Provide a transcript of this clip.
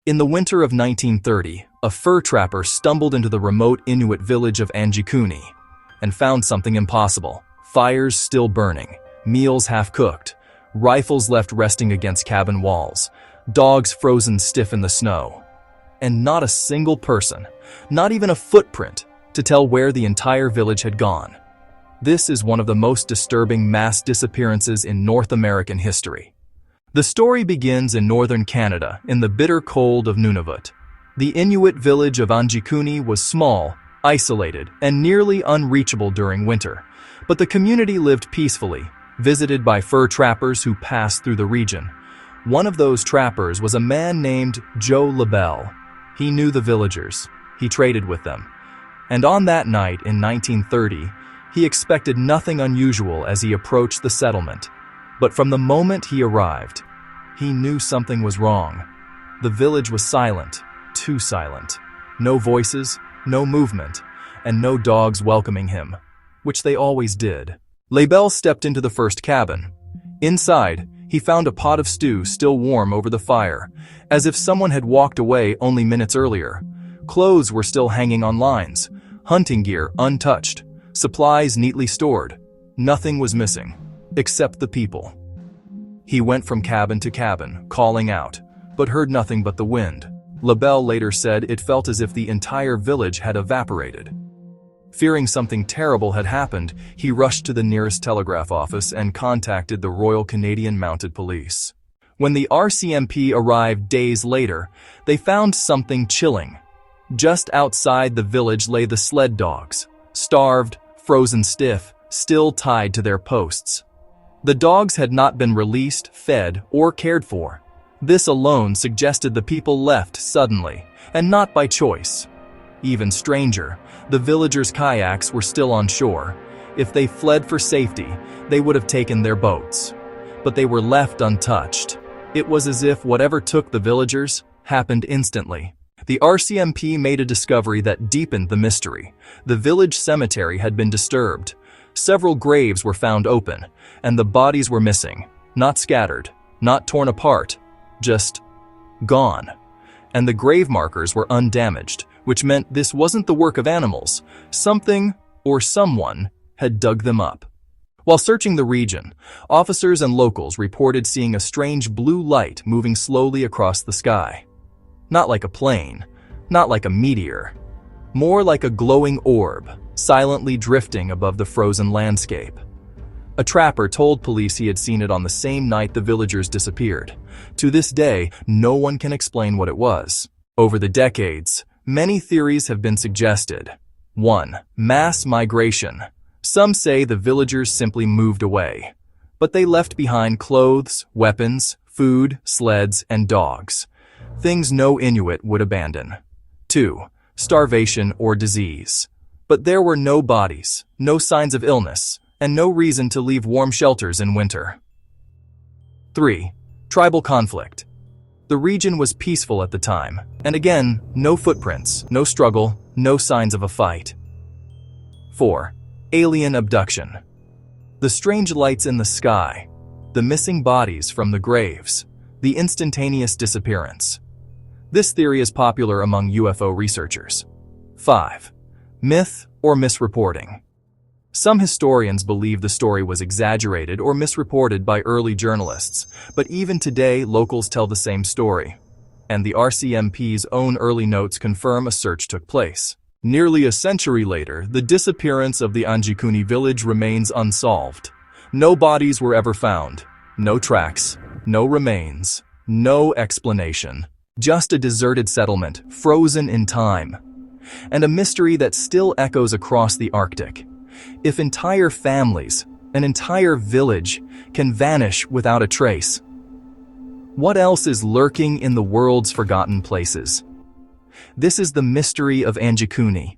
In the winter of 1930, a fur trapper stumbled into the remote Inuit village of Anjikuni and found something impossible. Fires still burning, meals half-cooked, rifles left resting against cabin walls, dogs frozen stiff in the snow, and not a single person, not even a footprint, to tell where the entire village had gone. This is one of the most disturbing mass disappearances in North American history. The story begins in northern Canada, in the bitter cold of Nunavut. The Inuit village of Anjikuni was small, isolated, and nearly unreachable during winter, but the community lived peacefully, visited by fur trappers who passed through the region. One of those trappers was a man named Joe Labelle. He knew the villagers. He traded with them. And on that night in 1930, he expected nothing unusual as he approached the settlement. But from the moment he arrived, he knew something was wrong. The village was silent, too silent. No voices, no movement, and no dogs welcoming him, which they always did. Labelle stepped into the first cabin. Inside, he found a pot of stew still warm over the fire, as if someone had walked away only minutes earlier. Clothes were still hanging on lines, hunting gear untouched, supplies neatly stored. Nothing was missing, except the people. He went from cabin to cabin, calling out, but heard nothing but the wind. Labelle later said it felt as if the entire village had evaporated. Fearing something terrible had happened, he rushed to the nearest telegraph office and contacted the Royal Canadian Mounted Police. When the RCMP arrived days later, they found something chilling. Just outside the village lay the sled dogs, starved, frozen stiff, still tied to their posts. The dogs had not been released, fed, or cared for. This alone suggested the people left suddenly, and not by choice. Even stranger, the villagers' kayaks were still on shore. If they fled for safety, they would have taken their boats. But they were left untouched. It was as if whatever took the villagers happened instantly. The RCMP made a discovery that deepened the mystery. The village cemetery had been disturbed. Several graves were found open, and the bodies were missing. Not scattered, not torn apart, just gone. And the grave markers were undamaged, which meant this wasn't the work of animals. Something or someone had dug them up. While searching the region, officers and locals reported seeing a strange blue light moving slowly across the sky. Not like a plane, not like a meteor, more like a glowing orb, silently drifting above the frozen landscape. A trapper told police he had seen it on the same night the villagers disappeared. To this day, no one can explain what it was. Over the decades, many theories have been suggested. 1. Mass migration. Some say the villagers simply moved away, but they left behind clothes, weapons, food, sleds, and dogs. Things no Inuit would abandon. 2. Starvation or disease. But there were no bodies, no signs of illness, and no reason to leave warm shelters in winter. 3. Tribal conflict. The region was peaceful at the time, and again, no footprints, no struggle, no signs of a fight. 4. Alien abduction. The strange lights in the sky, the missing bodies from the graves, the instantaneous disappearance. This theory is popular among UFO researchers. 5. Myth or misreporting. Some historians believe the story was exaggerated or misreported by early journalists, but even today locals tell the same story. And the RCMP's own early notes confirm a search took place. Nearly a century later, the disappearance of the Anjikuni village remains unsolved. No bodies were ever found, no tracks, no remains, no explanation. Just a deserted settlement, frozen in time. And a mystery that still echoes across the Arctic. If entire families, an entire village, can vanish without a trace, what else is lurking in the world's forgotten places? This is the mystery of Anjikuni,